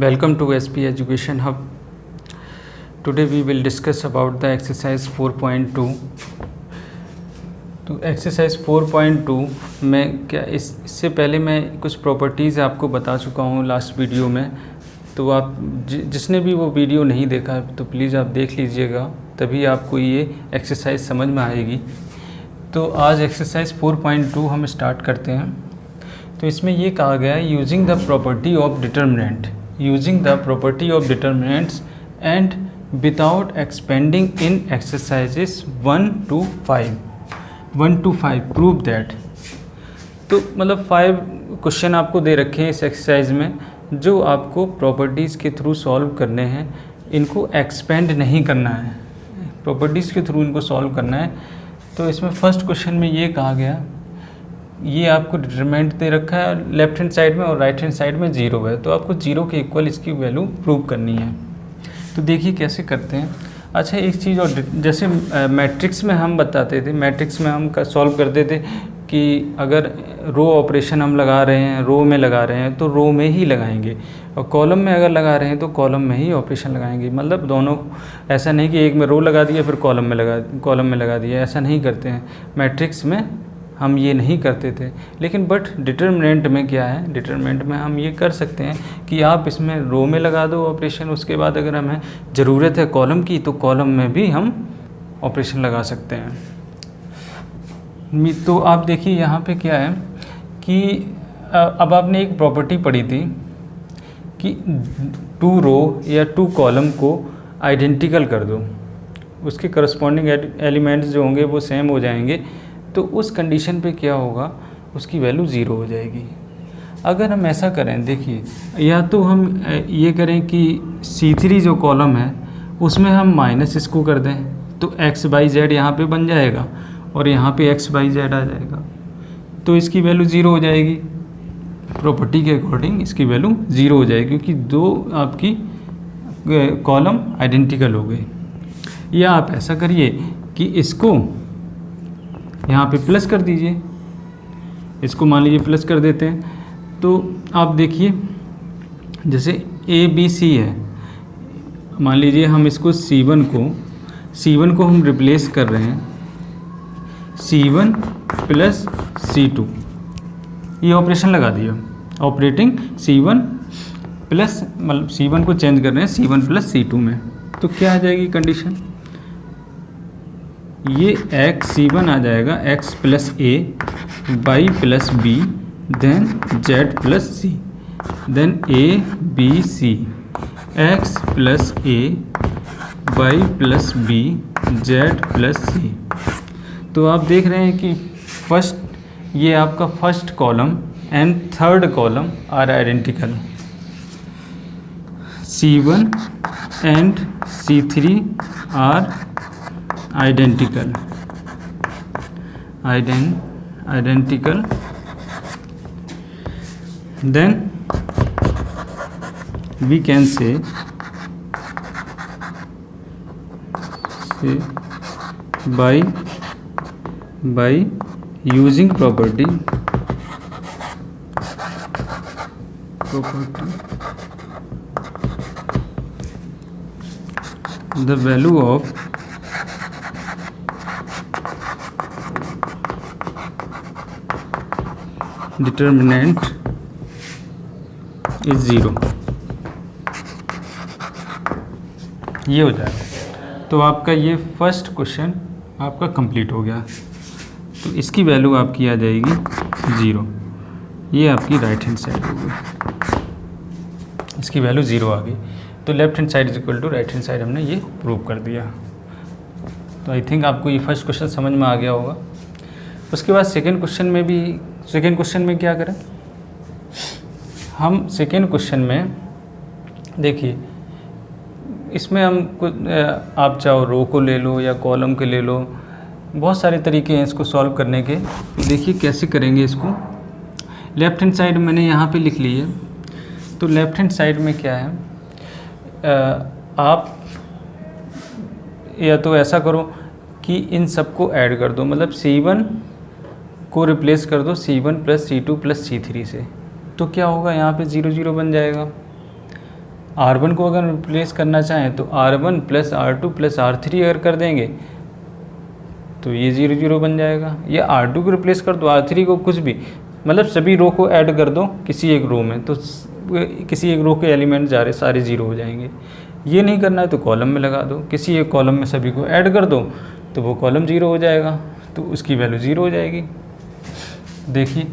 Welcome to SP Education Hub. Today we will discuss about the exercise 4.2. तो exercise 4.2 में क्या इससे पहले मैं कुछ प्रॉपर्टीज़ आपको बता चुका हूँ लास्ट वीडियो में। तो आप जिसने भी वो वीडियो नहीं देखा तो प्लीज़ आप देख लीजिएगा, तभी आपको ये एक्सरसाइज समझ में आएगी। तो आज एक्सरसाइज 4.2 हम स्टार्ट करते हैं। तो इसमें ये कहा गया है using the property of determinants and without expanding in exercises 1 to 5 prove that. तो मतलब 5 क्वेश्चन आपको दे रखे हैं इस एक्सरसाइज में, जो आपको प्रॉपर्टीज़ के थ्रू सॉल्व करने हैं। इनको एक्सपेंड नहीं करना है, प्रॉपर्टीज़ के थ्रू इनको सॉल्व करना है। तो इसमें फर्स्ट क्वेश्चन में ये कहा गया, ये आपको डिटरमिनेंट दे रखा है लेफ्ट हैंड साइड में और राइट हैंड साइड में 0 है, तो आपको 0 के इक्वल इसकी वैल्यू प्रूव करनी है। तो देखिए कैसे करते हैं। अच्छा, एक चीज़ और, जैसे मैट्रिक्स में हम बताते थे, मैट्रिक्स में हम सॉल्व करते थे कि अगर रो ऑपरेशन हम लगा रहे हैं, रो में लगा रहे हैं तो रो में ही लगाएंगे, और कॉलम में अगर लगा रहे हैं तो कॉलम में ही ऑपरेशन लगाएंगे। मतलब दोनों, ऐसा नहीं कि एक में रो लगा दिया फिर कॉलम में लगा दिया, ऐसा नहीं करते हैं। मैट्रिक्स में हम ये नहीं करते थे, लेकिन बट डिटरमिनेंट में क्या है, डिटरमिनेंट में हम ये कर सकते हैं कि आप इसमें रो में लगा दो ऑपरेशन, उसके बाद अगर हमें ज़रूरत है कॉलम की तो कॉलम में भी हम ऑपरेशन लगा सकते हैं। तो आप देखिए यहाँ पे क्या है कि अब आपने एक प्रॉपर्टी पढ़ी थी कि 2 रो या 2 कॉलम को आइडेंटिकल कर दो, उसके करस्पॉन्डिंग एलिमेंट्स जो होंगे वो सेम हो जाएंगे, तो उस कंडीशन पे क्या होगा, उसकी वैल्यू 0 हो जाएगी। अगर हम ऐसा करें, देखिए, या तो हम ये करें कि C3 जो कॉलम है उसमें हम माइनस इसको कर दें, तो x/z यहाँ पे बन जाएगा और यहाँ पे x/z आ जाएगा, तो इसकी वैल्यू 0 हो जाएगी। प्रॉपर्टी के अकॉर्डिंग इसकी वैल्यू 0 हो जाएगी, क्योंकि 2 आपकी कॉलम आइडेंटिकल हो गए। या आप ऐसा करिए कि इसको यहाँ पे प्लस कर दीजिए, इसको मान लीजिए प्लस कर देते हैं। तो आप देखिए, जैसे ABC है, मान लीजिए हम इसको C1 को हम रिप्लेस कर रहे हैं C1 प्लस C2, ये ऑपरेशन लगा दिया, ऑपरेटिंग C1 प्लस, मतलब C1 को चेंज कर रहे हैं C1 प्लस C2 में। तो क्या आ जाएगी कंडीशन, ये C1 आ जाएगा x plus a, y plus b, then z plus c, then ABC, x plus a, y plus b, z plus c। तो आप देख रहे हैं कि ये आपका first column and third column are identical, C1 and C3 are identical, then we can say by using property the value of determinant is 0, ये हो जाएगा। तो आपका ये फर्स्ट क्वेश्चन आपका कंप्लीट हो गया। तो इसकी वैल्यू आपकी आ जाएगी 0, ये आपकी राइट हैंड साइड हो गई, इसकी वैल्यू 0 आ गई। तो left hand side is equal to right hand side हमने ये प्रूव कर दिया। तो आई थिंक आपको ये फर्स्ट क्वेश्चन समझ में आ गया होगा। उसके बाद सेकेंड क्वेश्चन में क्या करें हम, सेकेंड क्वेश्चन में देखिए, इसमें हम आप चाहो रो को ले लो या कॉलम के ले लो, बहुत सारे तरीके हैं इसको सॉल्व करने के। तो देखिए कैसे करेंगे इसको। लेफ़्ट हैंड साइड मैंने यहाँ पे लिख ली है। तो लेफ़्ट हैंड साइड में क्या है, आप या तो ऐसा करो कि इन सबको ऐड कर दो, मतलब C1 को रिप्लेस कर दो C1 plus C2 plus C3 से, तो क्या होगा, यहाँ पे 0 0 बन जाएगा। R1 को अगर रिप्लेस करना चाहें तो R1 plus R2 plus R3 अगर कर देंगे तो ये 0 0 बन जाएगा। या R2 को रिप्लेस कर दो, R3 को, कुछ भी, मतलब सभी रो को ऐड कर दो किसी एक रो में, तो किसी एक रो के एलिमेंट जा रहे सारे 0 हो जाएंगे। ये नहीं करना है तो कॉलम में लगा दो, किसी एक कॉलम में सभी को ऐड कर दो तो वो कॉलम 0 हो जाएगा, तो उसकी वैल्यू 0 हो जाएगी। देखिए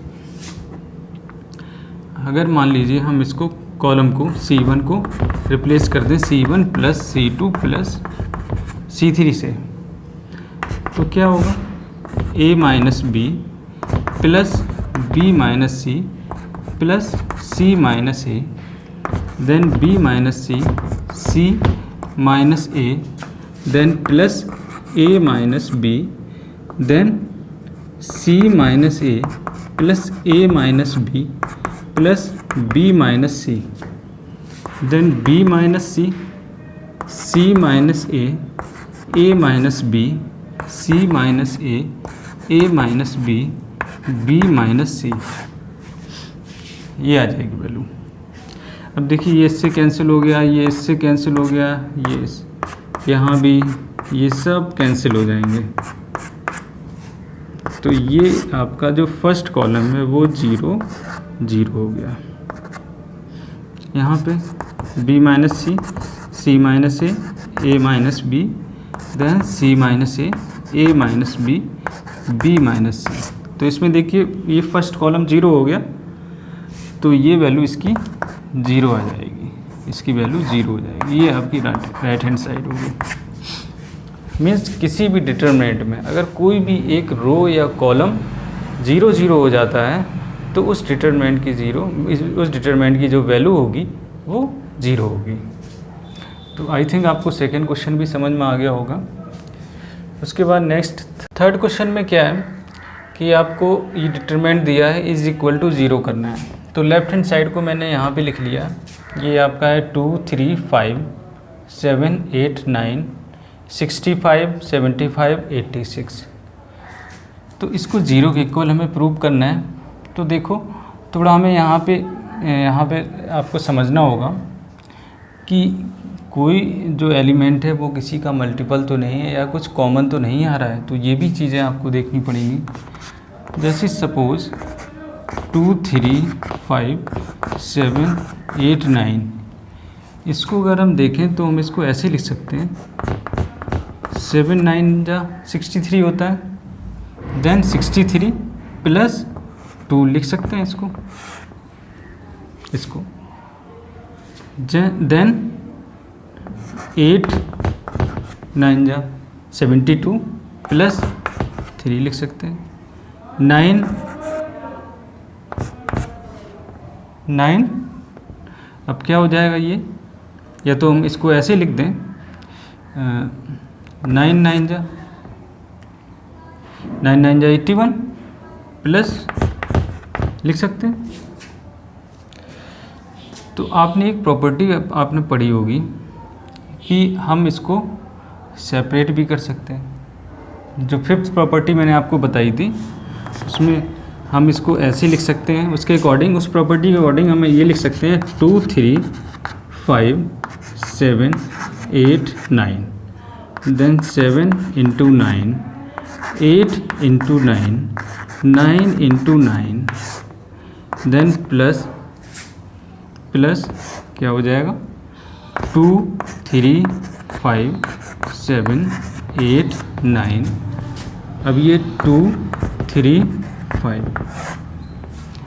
अगर मान लीजिए हम इसको कॉलम को C1 को रिप्लेस कर दें C1 plus C2 plus C3 से, तो क्या होगा A minus B plus B minus C plus C minus A, then B minus C, C minus A, then plus A minus B, then C minus A plus A minus B plus B minus C, then B minus C, C minus A minus B, C minus A minus B, B minus C, ये आ जाएगी value. अब देखिए ये इससे cancel हो गया, ये इससे कैंसिल हो गया, ये यहाँ भी, ये सब कैंसिल हो जाएंगे। तो ये आपका जो फर्स्ट कॉलम है वो 0 0 हो गया। यहाँ पे B minus C, C minus A minus B, then C minus A minus B, B minus C. तो इसमें देखिए ये फर्स्ट कॉलम 0 हो गया, तो ये वैल्यू इसकी 0 आ जाएगी, इसकी वैल्यू 0 हो जाएगी। ये आपकी राइट हैंड साइड होगी। मीन्स किसी भी डिटरमिनेंट में अगर कोई भी एक रो या कॉलम 0 0 हो जाता है तो उस डिटरमिनेंट की जो वैल्यू होगी वो 0 होगी। तो आई थिंक आपको सेकंड क्वेश्चन भी समझ में आ गया होगा। उसके बाद नेक्स्ट थर्ड क्वेश्चन में क्या है कि आपको ये डिटरमिनेंट दिया है इज इक्वल टू 0 करना है। तो लेफ्ट हैंड साइड को मैंने यहाँ पे लिख लिया, ये आपका है 2 3 5 7 8 9 65 75 86। तो इसको 0 के इक्वल हमें प्रूव करना है। तो देखो थोड़ा हमें यहाँ पे आपको समझना होगा कि कोई जो एलिमेंट है वो किसी का मल्टीपल तो नहीं है या कुछ कॉमन तो नहीं आ रहा है, तो ये भी चीज़ें आपको देखनी पड़ेंगी। जैसे सपोज़ 2 3 5 7 8 9, इसको अगर हम देखें तो हम इसको ऐसे लिख सकते हैं 7 9 जा 63 होता है, देन 63 प्लस 2 लिख सकते हैं इसको देन 8 9 जा 72 प्लस 3 लिख सकते हैं, 9 अब क्या हो जाएगा ये, या तो हम इसको ऐसे लिख दें 9 9 जा 81 प्लस लिख सकते हैं। तो आपने एक प्रॉपर्टी आपने पढ़ी होगी कि हम इसको सेपरेट भी कर सकते हैं। जो फिफ्थ प्रॉपर्टी मैंने आपको बताई थी उसमें हम इसको ऐसे लिख सकते हैं, उसके अकॉर्डिंग, उस प्रॉपर्टी के अकॉर्डिंग हम ये लिख सकते हैं 2 3 5 7 8 9, then 7 into 9, 8 into 9, 9 into 9, then plus क्या हो जाएगा 2 3 5 7 8 9। अब ये 2 3 5,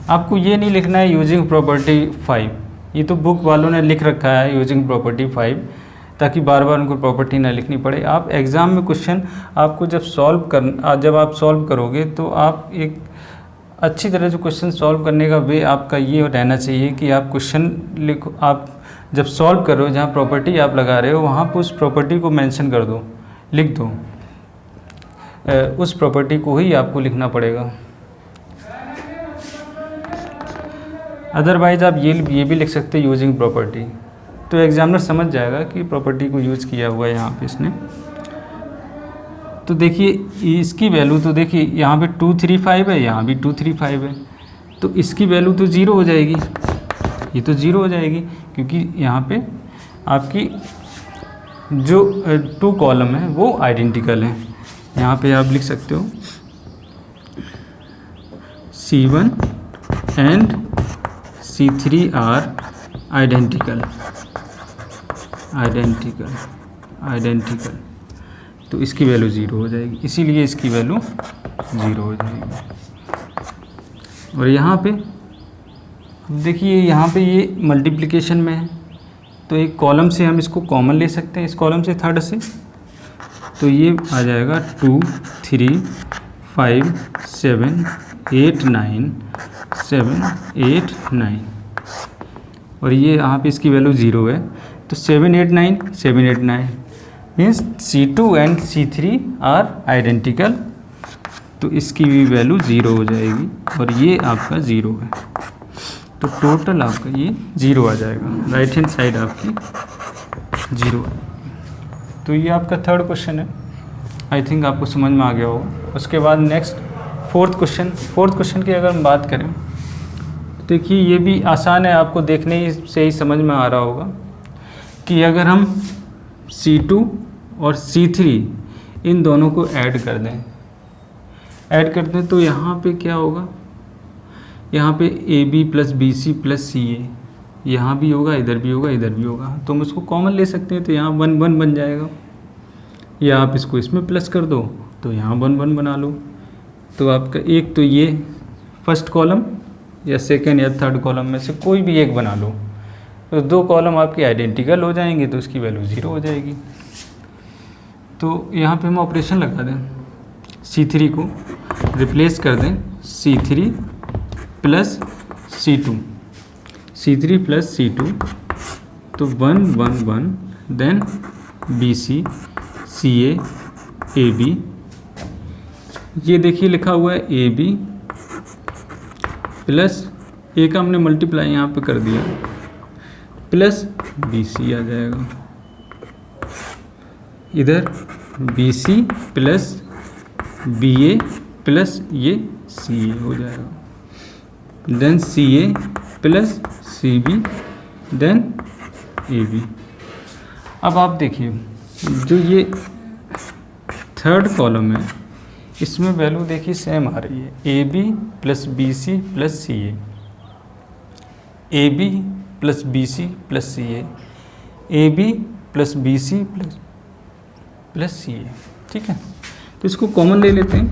आपको ये नहीं लिखना है यूजिंग प्रॉपर्टी 5, ये तो बुक वालों ने लिख रखा है यूजिंग प्रॉपर्टी 5 ताकि बार बार उनको प्रॉपर्टी ना लिखनी पड़े। आप एग्ज़ाम में क्वेश्चन आपको जब आप सॉल्व करोगे तो आप एक अच्छी तरह से क्वेश्चन सॉल्व करने का वे आपका ये रहना चाहिए कि आप क्वेश्चन लिखो, आप जब सॉल्व करो जहाँ प्रॉपर्टी आप लगा रहे हो वहाँ पर उस प्रॉपर्टी को मेंशन कर दो, लिख दो, उस प्रॉपर्टी को ही आपको लिखना पड़ेगा। अदरवाइज़ आप ये भी लिख सकते हैं यूजिंग प्रॉपर्टी, तो एग्जामिनर समझ जाएगा कि प्रॉपर्टी को यूज़ किया हुआ है यहाँ पे इसने। तो देखिए इसकी वैल्यू तो देखिए यहाँ पे 2 3 5 है, यहाँ भी 2 3 5 है, तो इसकी वैल्यू तो 0 हो जाएगी, ये तो 0 हो जाएगी क्योंकि यहाँ पे आपकी जो 2 कॉलम है वो आइडेंटिकल हैं। यहाँ पे आप लिख सकते हो C1 and C3 are identical. तो इसकी वैल्यू 0 हो जाएगी, इसीलिए इसकी वैल्यू 0 हो जाएगी। और यहाँ पे देखिए, यहाँ पे ये मल्टीप्लिकेशन में है, तो एक कॉलम से हम इसको कॉमन ले सकते हैं, इस कॉलम से थर्ड से, तो ये आ जाएगा 2 3 5 7 8 9 7 8 9। और ये यहाँ पे इसकी वैल्यू 0 है, तो 7 8 9 means C2 and C3 are identical. तो इसकी भी वैल्यू 0 हो जाएगी और ये आपका 0 है, तो टोटल आपका ये 0 आ जाएगा। राइट हैंड साइड आपकी 0 है। तो ये आपका थर्ड क्वेश्चन है, आई थिंक आपको समझ में आ गया होगा। उसके बाद नेक्स्ट फोर्थ क्वेश्चन की अगर हम बात करें, देखिए ये भी आसान है, आपको देखने से ही समझ में आ रहा होगा कि अगर हम C2 और C3 इन दोनों को ऐड कर दें तो यहाँ पे क्या होगा, यहाँ पे AB plus BC plus CA, यहाँ भी होगा, इधर भी होगा, इधर भी होगा, तो हम इसको कॉमन ले सकते हैं, तो यहाँ 1 1 बन जाएगा, या आप इसको इसमें प्लस कर दो तो यहाँ 1 1 बना लो। तो आपका एक तो ये फर्स्ट कॉलम या सेकेंड या थर्ड कॉलम में से कोई भी एक बना लो, तो 2 कॉलम आपके आइडेंटिकल हो जाएंगे, तो इसकी वैल्यू 0 हो जाएगी। तो यहाँ पे हम ऑपरेशन लगा दें, C3 को रिप्लेस कर दें C3 plus C2, C3 plus C2, तो 1 1 1, देन BC CA AB, ये देखिए लिखा हुआ है AB प्लस ए का हमने मल्टीप्लाई यहाँ पे कर दिया, प्लस BC आ जाएगा, इधर BC प्लस BA प्लस ये CA हो जाएगा, then CA plus CB then AB। अब आप देखिए जो ये थर्ड कॉलम है इसमें वैल्यू देखिए सेम आ रही है, AB plus BC plus CA, AB plus BC plus CA, AB plus BC plus CA, ठीक है। तो इसको कॉमन ले लेते हैं,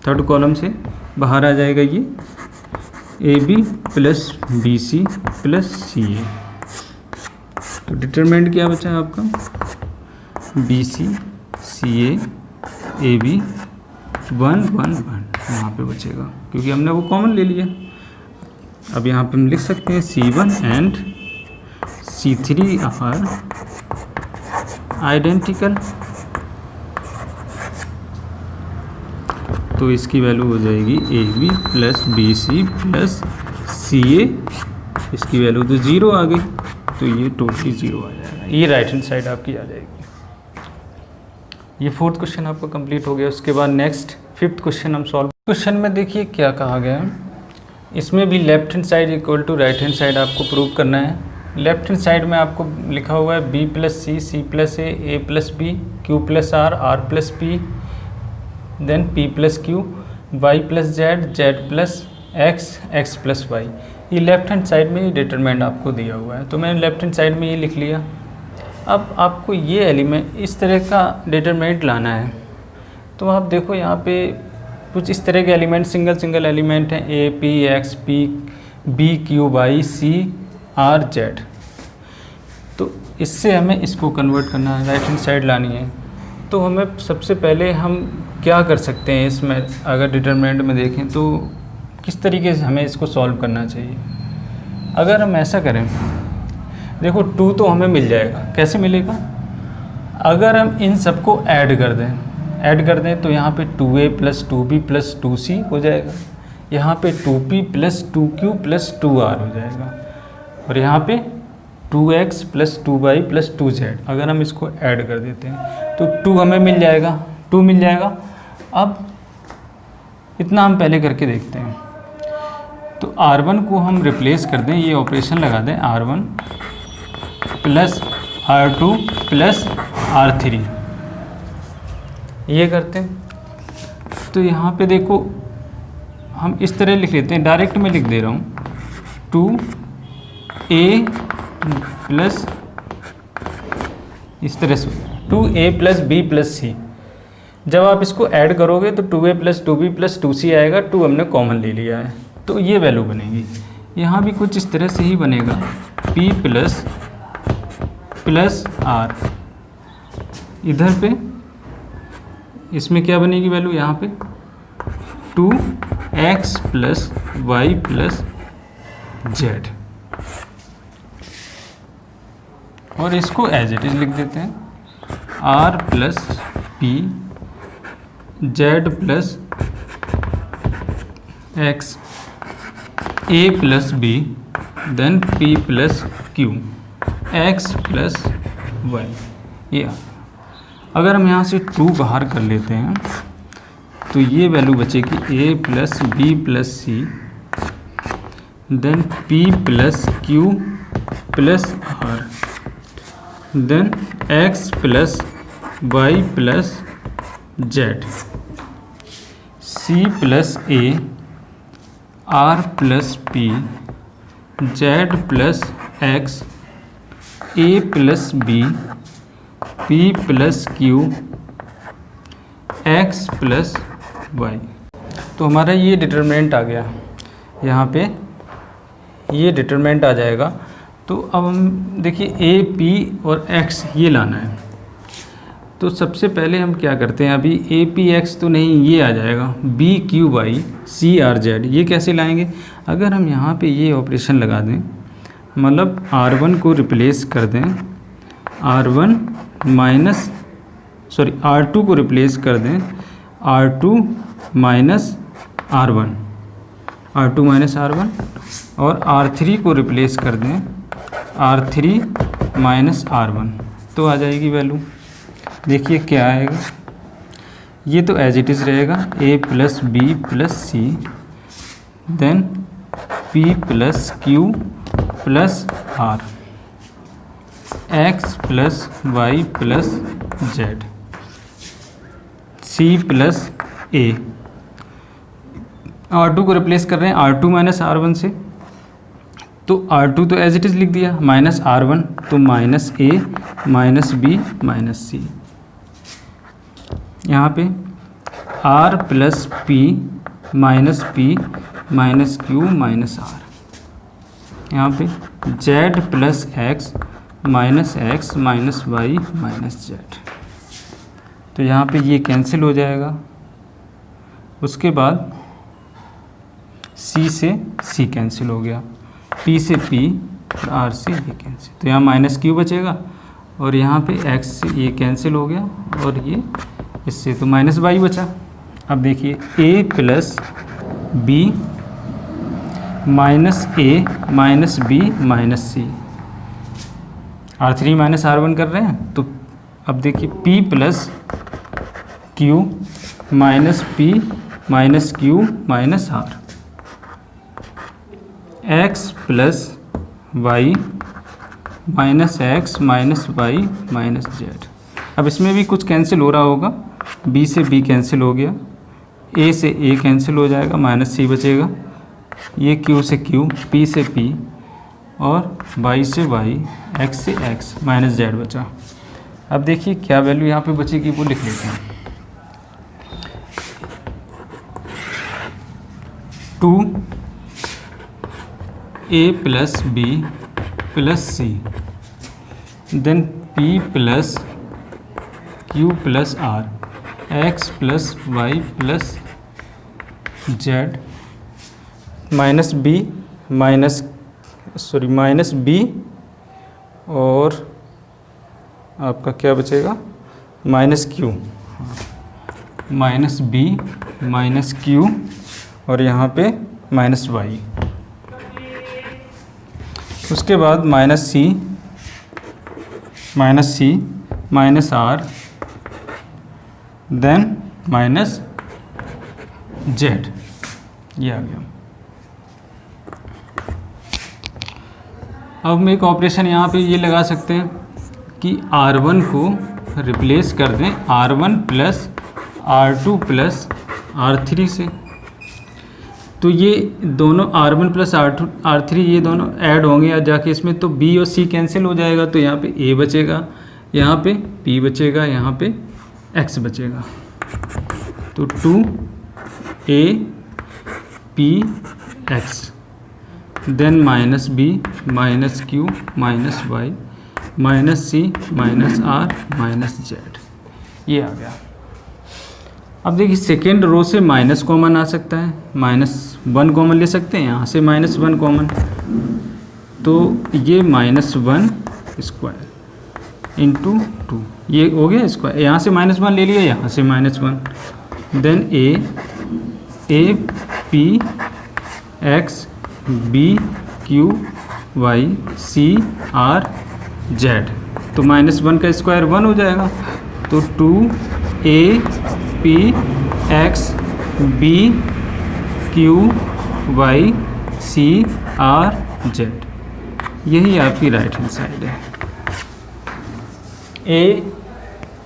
थर्ड कॉलम से बाहर आ जाएगा ये AB plus BC plus CA। तो डिटरमिनेंट क्या बचा है आपका, BC CA AB 1 1 1 यहाँ पे बचेगा, क्योंकि हमने वो कॉमन ले लिया। अब यहाँ पे हम लिख सकते हैं C1 and C3 are identical, तो इसकी वैल्यू हो जाएगी AB plus BC plus CA, इसकी वैल्यू तो 0 आ गई, तो ये टोटली 0 आ जाएगा, ये राइट हैंड साइड आपकी आ जाएगी। ये फोर्थ क्वेश्चन आपका कंप्लीट हो गया। उसके बाद नेक्स्ट फिफ्थ क्वेश्चन हम सॉल्व। क्वेश्चन में देखिए क्या कहा गया है, इसमें भी left hand side equal to right hand side आपको प्रूव करना है। लेफ्ट हैंड साइड में आपको लिखा हुआ है B plus C plus A plus B Q plus R plus P then P plus Q Y plus Z plus X plus Y। ये left hand side में डिटरमिनेंट आपको दिया हुआ है, तो मैंने लेफ्ट हैंड साइड में ये लिख लिया। अब आपको ये एलिमेंट इस तरह का डिटरमिनेंट लाना है, तो आप देखो यहाँ पे कुछ इस तरह के एलिमेंट सिंगल एलिमेंट हैं A P X P B Q Y C R Z। तो इससे हमें इसको कन्वर्ट करना है, राइट हैंड साइड लानी है। तो हमें सबसे पहले हम क्या कर सकते हैं, इसमें अगर डिटरमिनेंट में देखें तो किस तरीके से हमें इसको सॉल्व करना चाहिए। अगर हम ऐसा करें, देखो 2 तो हमें मिल जाएगा, कैसे मिलेगा, अगर हम इन सबको ऐड कर दें तो यहाँ पे 2A plus 2B plus 2C हो जाएगा, यहाँ पे 2P plus 2Q plus 2R हो जाएगा, और यहाँ पे 2X plus 2Y plus 2Z। अगर हम इसको ऐड कर देते हैं तो 2 हमें मिल जाएगा, 2 मिल जाएगा। अब इतना हम पहले करके देखते हैं, तो R1 को हम रिप्लेस कर दें, ये ऑपरेशन लगा दें R1 plus R2 plus R3 ये करते हैं। तो यहाँ पे देखो हम इस तरह लिख लेते हैं, डायरेक्ट में लिख दे रहा हूँ 2A प्लस, इस तरह से 2A plus B plus C। जब आप इसको ऐड करोगे तो 2A plus 2B plus 2C आएगा, 2 हमने कॉमन ले लिया है तो ये वैल्यू बनेगी। यहाँ भी कुछ इस तरह से ही बनेगा, P प्लस प्लस R। इधर पे इसमें क्या बनेगी वैल्यू, यहाँ पे 2x plus y plus z, और इसको एज इट इज लिख देते हैं r plus p z plus x a plus b then p plus q x plus y। ये अगर हम यहाँ से 2 बाहर कर लेते हैं तो ये वैल्यू बचेगी a plus b plus c then p plus q plus r then x plus y plus z, c plus a, r plus p, z plus x, a plus b, p plus q, x plus y। तो हमारा ये determinant आ गया, यहाँ पे ये determinant आ जाएगा। तो अब हम देखिए a, p और x ये लाना है। तो सबसे पहले हम क्या करते हैं, अभी a, p, x तो नहीं, ये आ जाएगा b, q, y, c, r, z। ये कैसे लाएंगे, अगर हम यहाँ पे ये ऑपरेशन लगा दें, मतलब r1 को रिप्लेस कर दें, r1 माइनस r2 को रिप्लेस कर दें r2 minus r1, r2 minus r1, और r3 को रिप्लेस कर दें r3 माइनस r1, तो आ जाएगी वैल्यू। देखिए क्या आएगा, ये तो एज इट इज़ रहेगा a plus b plus c then p plus q plus r, x plus y plus z, c plus a। r2 को रिप्लेस कर रहे हैं r2 माइनस r1 से, तो r2 तो एज इट इज़ लिख दिया, माइनस r1 तो minus a minus b minus c। यहाँ पे r plus p minus p minus q minus r, यहाँ पे z plus x minus x minus y minus z। तो यहाँ पे ये कैंसिल हो जाएगा। उसके बाद c से c कैंसिल हो गया, p से p और r से ये कैंसिल, तो यहाँ माइनस q बचेगा, और यहाँ पे x से ये कैंसिल हो गया, और ये इससे तो माइनस y बचा। अब देखिए a plus b minus a minus b minus c, r3 minus r1 कर रहे हैं, तो अब देखिए p plus q minus p minus q minus r, x plus y minus x minus y minus z। अब इसमें भी कुछ कैंसिल हो रहा होगा, b से b कैंसिल हो गया, a से a कैंसिल हो जाएगा, माइनस c बचेगा, ये q से q, p से p और y से y, x से x माइनस z बचा। अब देखिए क्या वैल्यू यहाँ पे बचेगी वो लिख लेते हैं, 2a plus b plus c then p plus q plus r, x plus y plus z minus b minus b, और आपका क्या बचेगा minus q, minus b minus q, और यहाँ पे माइनस y। उसके बाद minus c minus r then minus z, ये आ गया। अब हम एक ऑपरेशन यहाँ पे ये लगा सकते हैं कि R1 को रिप्लेस कर दें R1 plus R2 plus R3 से। तो ये दोनों R1 प्लस R3 ये दोनों ऐड होंगे या जाके इसमें, तो B और C कैंसिल हो जाएगा, तो यहाँ पे A बचेगा, यहाँ पे P बचेगा, यहाँ पे X बचेगा। तो 2APX then minus B minus Q minus Y minus C minus R minus Z, ये आ गया। अब देखिए सेकेंड रो से माइनस कॉमन आ सकता है, -1 कॉमन ले सकते हैं, यहाँ से -1 कॉमन, तो ये -1 स्क्वायर इंटू 2, ये हो गया स्क्वायर, यहाँ से -1 ले लिया, यहाँ से -1, देन APX BQY CRZ, तो -1 का स्क्वायर 1 हो जाएगा, तो 2APX BQY CRZ, यही आपकी राइट हैंड साइड है।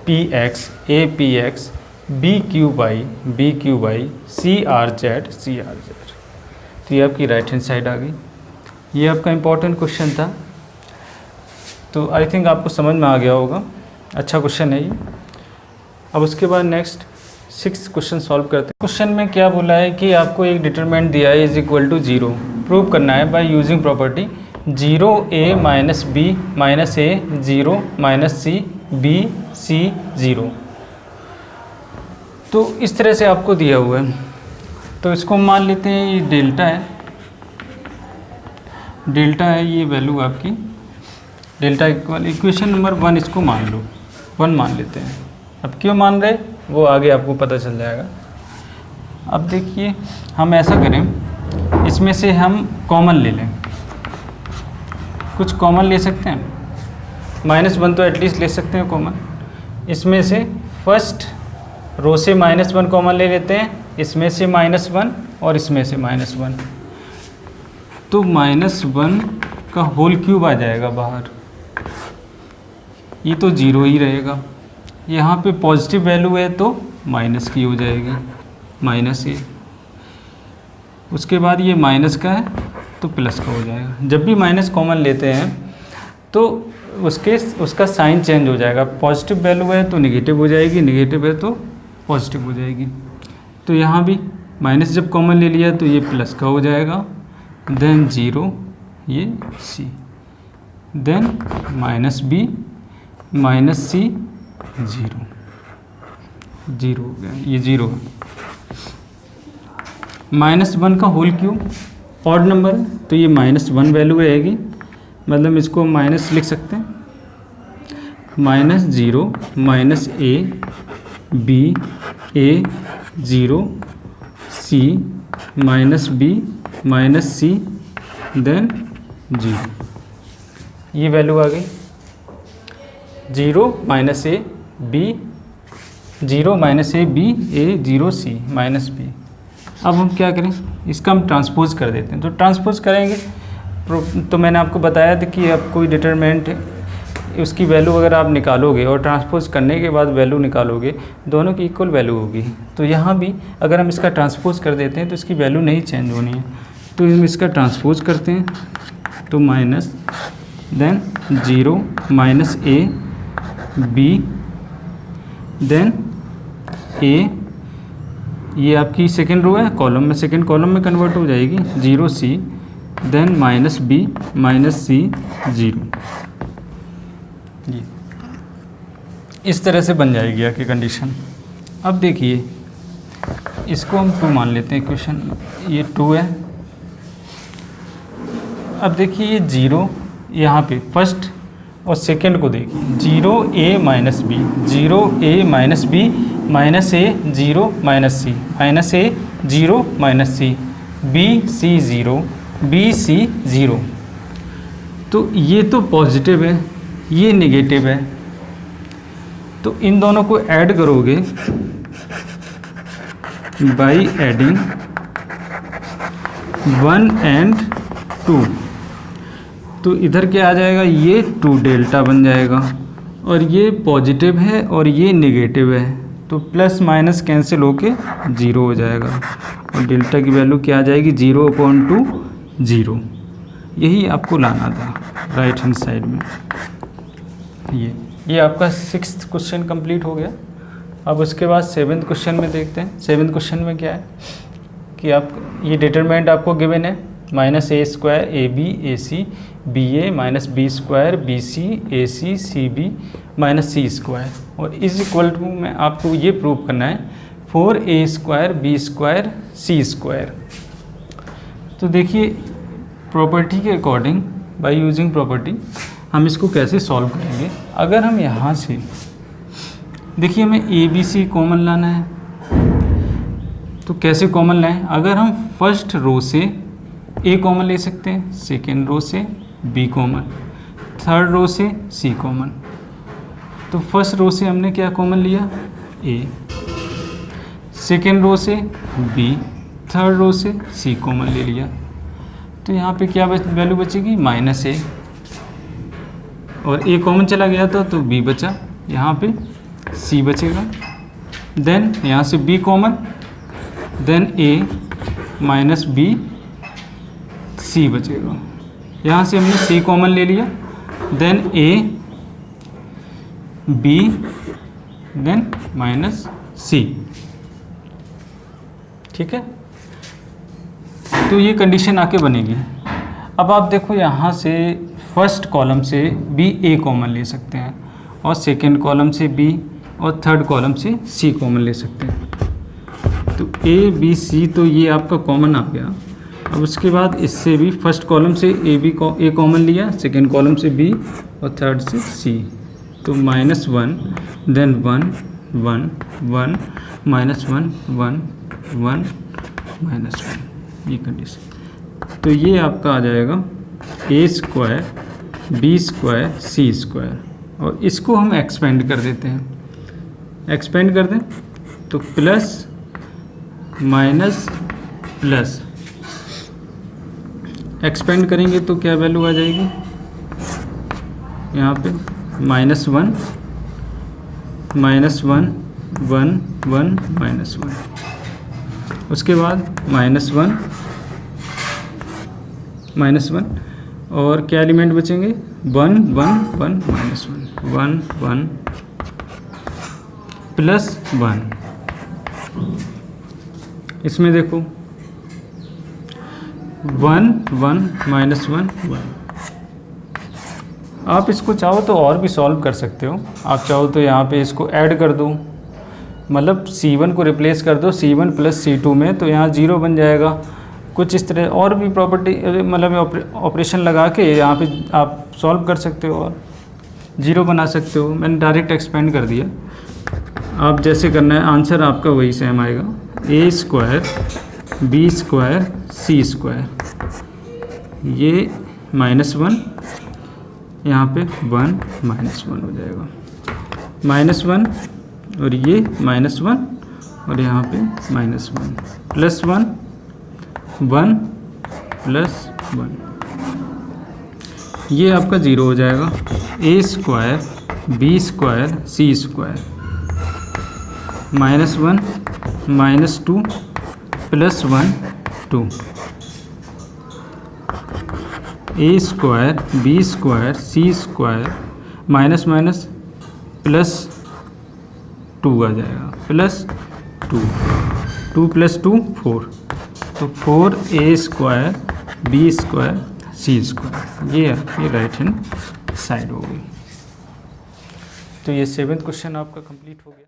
APX BQY CRZ, तो ये आपकी राइट हैंड साइड आ गई। ये आपका इम्पोर्टेंट क्वेश्चन था, तो आई थिंक आपको समझ में आ गया होगा, अच्छा क्वेश्चन है ये। अब उसके बाद नेक्स्ट 6 क्वेश्चन सॉल्व करते हैं। क्वेश्चन में क्या बोला है कि आपको एक डिटरमिनेंट दिया है =0, प्रूव करना है by using property 0A minus B minus A 0 minus C B C 0। तो इस तरह से आपको दिया हुआ है, तो इसको मान लेते हैं ये डेल्टा है, ये वैल्यू आपकी डेल्टा इक्वल इक्वेशन नंबर 1, इसको मान लो 1 मान लेते हैं। अब क्यों मान रहे वो आगे आपको पता चल जाएगा। अब देखिए हम ऐसा करें, इसमें से हम कॉमन ले लें, कुछ कॉमन ले सकते हैं, -1 तो एटलीस्ट ले सकते हैं कॉमन। इसमें से फर्स्ट रो से -1 कॉमन ले लेते हैं, इसमें से -1 और इसमें से -1, तो -1 का होल क्यूब आ जाएगा बाहर, ये तो 0 ही रहेगा। यहाँ पे पॉजिटिव वैल्यू है तो माइनस की हो जाएगी, -A। उसके बाद ये माइनस का है तो प्लस का हो जाएगा। जब भी माइनस कॉमन लेते हैं तो उसका साइन चेंज हो जाएगा, पॉजिटिव वैल्यू है तो नेगेटिव हो जाएगी, नेगेटिव है तो पॉजिटिव हो जाएगी। तो यहाँ भी माइनस जब कॉमन ले लिया तो ये प्लस का हो जाएगा, देन 0 ये C, then -B minus C 0 हो गया, ये 0 है। -1 का होल क्यूब ऑड नंबर है तो ये -1 वैल्यू रहेगी, मतलब इसको माइनस लिख सकते हैं, -0 minus A B A 0 C minus B minus C then 0, ये वैल्यू आ गई। 0 minus A B 0 minus A B A 0 C minus B। अब हम क्या करें, इसका हम ट्रांसपोज कर देते हैं। तो ट्रांसपोज करेंगे तो मैंने आपको बताया था कि आप कोई डिटरमिनेंट उसकी वैल्यू अगर आप निकालोगे और ट्रांसपोज करने के बाद वैल्यू निकालोगे, दोनों की इक्वल वैल्यू होगी। तो यहाँ भी अगर हम इसका ट्रांसपोज कर देते हैं तो इसकी वैल्यू नहीं चेंज होनी है, तो हम इसका ट्रांसपोज करते हैं, तो minus then 0 minus A B then A, ये आपकी सेकेंड रो है, कॉलम में सेकेंड कॉलम में कन्वर्ट हो जाएगी, 0 C then minus B minus C 0, ये इस तरह से बन जाएगी आपकी कंडीशन। अब देखिए इसको हम 2 मान लेते हैं, इक्वेशन ये 2 है। अब देखिए ये 0 यहाँ पे फर्स्ट और सेकंड को देखिए, 0A minus B 0A minus B minus A 0 minus C minus A 0 minus C B C 0 B C 0। तो ये तो पॉजिटिव है, ये नेगेटिव है, तो इन दोनों को ऐड करोगे बाई एडिंग 1 and 2, तो इधर क्या आ जाएगा, ये 2 डेल्टा बन जाएगा, और ये पॉजिटिव है और ये नेगेटिव है, तो प्लस माइनस कैंसिल होके 0 हो जाएगा और डेल्टा की वैल्यू क्या आ जाएगी 0/2 0। यही आपको लाना था राइट हैंड साइड में। ये आपका 6th क्वेश्चन कंप्लीट हो गया। अब उसके बाद 7th क्वेश्चन में देखते हैं। 7th क्वेश्चन में क्या है कि आप ये डिटरमिनेंट आपको गिवन है -a² AB AC BA -b² BC AC CB -c², और इज इक्वल टू में आपको ये प्रूव करना है 4a² b² c²। तो देखिए प्रॉपर्टी के अकॉर्डिंग, बाय यूजिंग प्रॉपर्टी हम इसको कैसे सॉल्व करेंगे। अगर हम यहाँ से देखिए हमें ABC कॉमन लाना है, तो कैसे कॉमन लाएं। अगर हम फर्स्ट रो से A कॉमन ले सकते हैं, सेकेंड रो से B कॉमन, थर्ड रो से C कॉमन। तो फर्स्ट रो से हमने क्या कॉमन लिया A, सेकेंड रो से B, थर्ड रो से C कॉमन ले लिया। तो यहाँ पे क्या वैल्यू बचेगी -a, और A कॉमन चला गया था तो B बचा, यहाँ पे C बचेगा। देन यहाँ से B common, then A -b C बचेगा। यहाँ से हमने C कॉमन ले लिया, then A B then -c। ठीक है, तो ये कंडीशन आके बनेगी। अब आप देखो यहाँ से फर्स्ट कॉलम से B A कॉमन ले सकते हैं, और सेकेंड कॉलम से B, और थर्ड कॉलम से C कॉमन ले सकते हैं। तो A B C तो ये आपका कॉमन आ गया। अब उसके बाद इससे भी फर्स्ट कॉलम से A कॉमन लिया, सेकेंड कॉलम से B और थर्ड से C। तो -1 देन 1 1 1 -1 1 1 -1, ये कंडीशन। तो ये आपका आ जाएगा a² b² c², और इसको हम एक्सपेंड कर देते हैं। एक्सपेंड कर दें तो प्लस माइनस प्लस, एक्सपेंड करेंगे तो क्या वैल्यू आ जाएगी यहाँ पे -1 1 1 1 -1, उसके बाद -1 और क्या एलिमेंट बचेंगे 1 1 1 -1 1 1 +1। इसमें देखो 1 1 -1 1। आप इसको चाहो तो और भी सॉल्व कर सकते हो। आप चाहो तो यहाँ पे इसको ऐड कर दो, मतलब C1 को रिप्लेस कर दो C1 + C2 में, तो यहाँ 0 बन जाएगा। कुछ इस तरह और भी प्रॉपर्टी मतलब ऑपरेशन लगा के यहाँ पे आप सॉल्व कर सकते हो और 0 बना सकते हो। मैंने डायरेक्ट एक्सपेंड कर दिया, आप जैसे करना है आंसर आपका वही सेम आएगा। a² b² c², ये -1 यहाँ पे 1 -1 हो जाएगा, -1 और ये -1 और यहाँ पे -1 +1 1 +1, ये आपका 0 हो जाएगा। a² b² c² -1 -2 +1 2, a² b² c² minus minus +2 आ जाएगा, +2 2 + 2 4, तो 4a² b² c², ये आपकी राइट हैंड साइड हो गई। तो ये 7th क्वेश्चन आपका कंप्लीट हो गया।